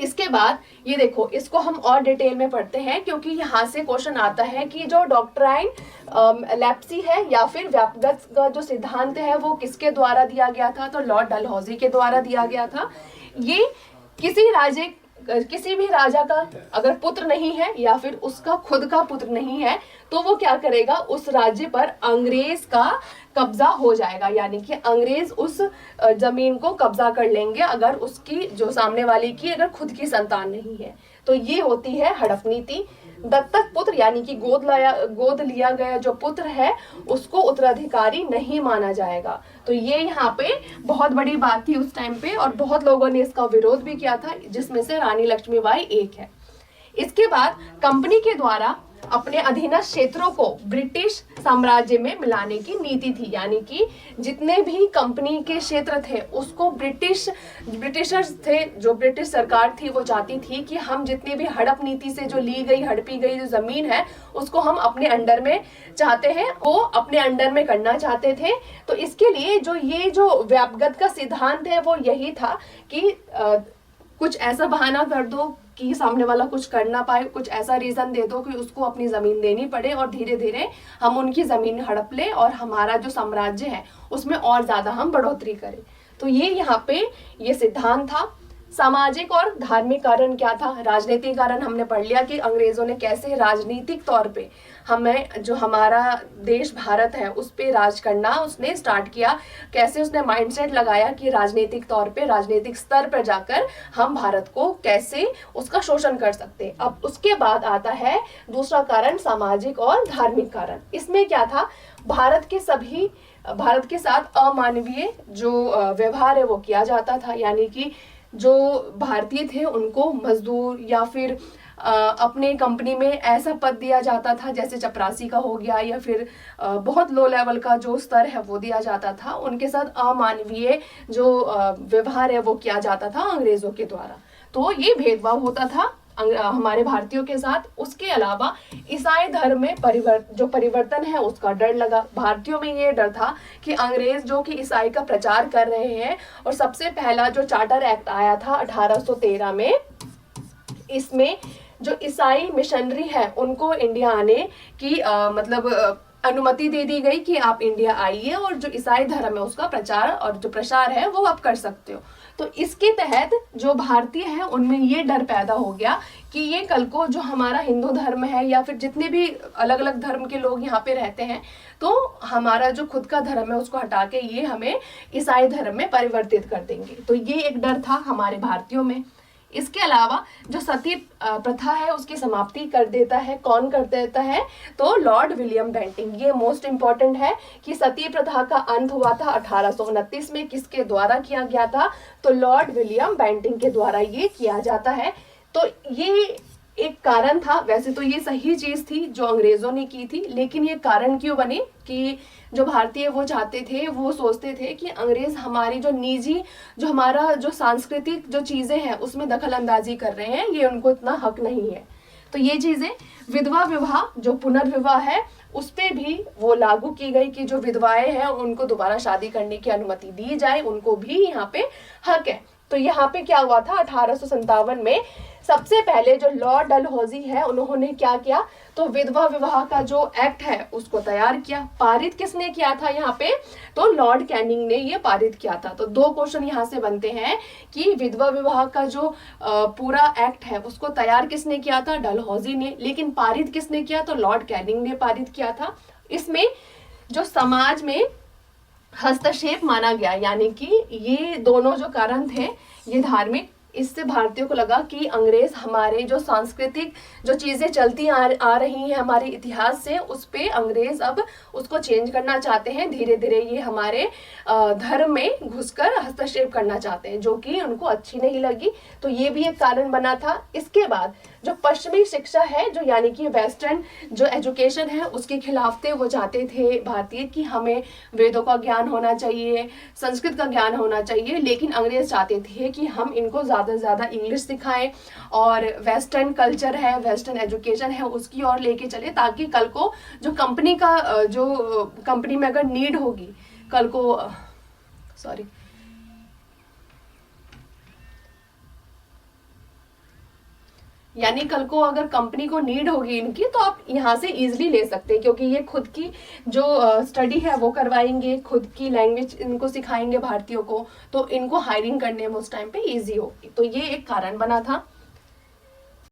इसके बाद ये देखो, इसको हम और डिटेल में पढ़ते हैं क्योंकि यहाँ से क्वेश्चन आता है कि जो डॉक्ट्राइन लेप्सी है या फिर व्यापगत का जो सिद्धांत है वो किसके द्वारा दिया गया था, तो लॉर्ड डलहौजी के द्वारा दिया गया था। ये किसी भी राजा का अगर पुत्र नहीं है या फिर उसका खुद का पुत्र नहीं है तो वो क्या करेगा, उस राज्य पर अंग्रेज का कब्जा हो जाएगा, यानी कि अंग्रेज उस जमीन को कब्जा कर लेंगे अगर उसकी जो सामने वाले की अगर खुद की संतान नहीं है। तो ये होती है हड़प नीति। दत्तक पुत्र यानी कि गोद लिया गया जो पुत्र है उसको उत्तराधिकारी नहीं माना जाएगा। तो ये यहाँ पे बहुत बड़ी बात थी उस टाइम पे और बहुत लोगों ने इसका विरोध भी किया था, जिसमें से रानी लक्ष्मीबाई एक है। इसके बाद कंपनी के द्वारा अपने अधीनस्थ क्षेत्रों को ब्रिटिश साम्राज्य में मिलाने की नीति थी, यानी कि जितने भी कंपनी के क्षेत्र थे उसको ब्रिटिशर्स थे, जो ब्रिटिश सरकार थी वो चाहती थी कि हम जितनी भी हड़प नीति से जो हड़पी गई जो जमीन है उसको हम अपने अंडर में चाहते हैं, वो अपने अंडर में करना चाहते थे। तो इसके लिए जो व्यापगत का सिद्धांत है वो यही था कि कुछ ऐसा बहाना कर दो कि सामने वाला कुछ कर ना पाए, कुछ ऐसा रीजन दे दो कि उसको अपनी जमीन देनी पड़े और धीरे धीरे हम उनकी जमीन हड़प ले और हमारा जो साम्राज्य है उसमें और ज्यादा हम बढ़ोतरी करें। तो ये यहाँ पे ये सिद्धांत था। सामाजिक और धार्मिक कारण क्या था, राजनीतिक कारण हमने पढ़ लिया कि अंग्रेजों ने कैसे राजनीतिक तौर पे हमें जो हमारा देश भारत है उस पे राज करना उसने स्टार्ट किया, कैसे उसने माइंडसेट लगाया कि राजनीतिक तौर पे राजनीतिक स्तर पर जाकर हम भारत को कैसे उसका शोषण कर सकते। अब उसके बाद आता है दूसरा कारण, सामाजिक और धार्मिक कारण। इसमें क्या था, भारत के साथ अमानवीय जो व्यवहार है वो किया जाता था, यानी कि जो भारतीय थे उनको मजदूर या फिर अपने कंपनी में ऐसा पद दिया जाता था जैसे चपरासी का हो गया या फिर बहुत लो लेवल का जो स्तर है वो दिया जाता था। उनके साथ अमानवीय जो व्यवहार है वो किया जाता था अंग्रेजों के द्वारा। तो ये भेदभाव होता था हमारे भारतीयों के साथ। उसके अलावा ईसाई धर्म में परिवर्तन है उसका डर लगा। भारतीयों में ये डर था कि अंग्रेज जो कि ईसाई का प्रचार कर रहे हैं, और सबसे पहला जो चार्टर एक्ट आया था 1813 में, इसमें जो ईसाई मिशनरी है उनको इंडिया आने की अनुमति दे दी गई कि आप इंडिया आइए और जो ईसाई धर्म है उसका प्रचार और जो प्रसार है वो आप कर सकते हो। तो इसके तहत जो भारतीय है उनमें ये डर पैदा हो गया कि ये कल को जो हमारा हिंदू धर्म है या फिर जितने भी अलग अलग धर्म के लोग यहाँ पे रहते हैं तो हमारा जो खुद का धर्म है उसको हटा के ये हमें ईसाई धर्म में परिवर्तित कर देंगे। तो ये एक डर था हमारे भारतीयों में। इसके अलावा जो सती प्रथा है उसकी समाप्ति कर देता है, कौन कर देता है, तो लॉर्ड विलियम बेंटिंग। ये मोस्ट इंपॉर्टेंट है कि सती प्रथा का अंत हुआ था 1829 में, किसके द्वारा किया गया था, तो लॉर्ड विलियम बेंटिंग के द्वारा ये किया जाता है। तो ये एक कारण था। वैसे तो ये सही चीज थी जो अंग्रेजों ने की थी, लेकिन ये कारण क्यों बने कि जो भारतीय वो चाहते थे, वो सोचते थे कि अंग्रेज हमारी जो निजी जो हमारा जो सांस्कृतिक जो चीजें हैं उसमें दखल अंदाजी कर रहे हैं, ये उनको इतना हक नहीं है। तो ये चीजें विधवा विवाह जो पुनर्विवाह है उस पे भी वो लागू की गई कि जो विधवाएं हैं उनको दोबारा शादी करने की अनुमति दी जाए, उनको भी यहाँ पे हक है। तो यहाँ पे क्या हुआ था 1857 में सबसे पहले जो लॉर्ड डलहौजी है उन्होंने क्या किया, तो विधवा विवाह का जो एक्ट है उसको तैयार किया। पारित किसने किया था यहाँ पे, तो लॉर्ड कैनिंग ने ये पारित किया था। तो दो क्वेश्चन यहाँ से बनते हैं कि विधवा विवाह का जो पूरा एक्ट है उसको तैयार किसने किया था, डलहौजी ने, लेकिन पारित किसने किया, तो लॉर्ड कैनिंग ने पारित किया था। इसमें जो समाज में हस्तक्षेप माना गया, यानी कि ये दोनों जो कारण थे ये धार्मिक, इससे भारतीयों को लगा कि अंग्रेज हमारे जो सांस्कृतिक जो चीजें चलती आ रही हैं हमारे इतिहास से, उस पे अंग्रेज अब उसको चेंज करना चाहते हैं। धीरे धीरे ये हमारे धर्म में घुसकर हस्तक्षेप करना चाहते हैं, जो कि उनको अच्छी नहीं लगी। तो ये भी एक कारण बना था। इसके बाद जो पश्चिमी शिक्षा है, जो यानी कि वेस्टर्न जो एजुकेशन है, उसके खिलाफ थे। वो चाहते थे भारतीय कि हमें वेदों का ज्ञान होना चाहिए, संस्कृत का ज्ञान होना चाहिए, लेकिन अंग्रेज चाहते थे कि हम इनको ज़्यादा से ज़्यादा इंग्लिश सिखाएं और वेस्टर्न कल्चर है, वेस्टर्न एजुकेशन है, उसकी ओर लेके चले, ताकि कल को जो कंपनी का जो कंपनी में अगर नीड होगी कल को यानी कल को अगर कंपनी को नीड होगी इनकी तो आप यहाँ से इजिली ले सकते हैं, क्योंकि ये खुद की जो स्टडी है वो करवाएंगे, खुद की लैंग्वेज इनको सिखाएंगे भारतीयों को, तो इनको हायरिंग करने में उस टाइम पे इजी होगी। तो ये एक कारण बना था।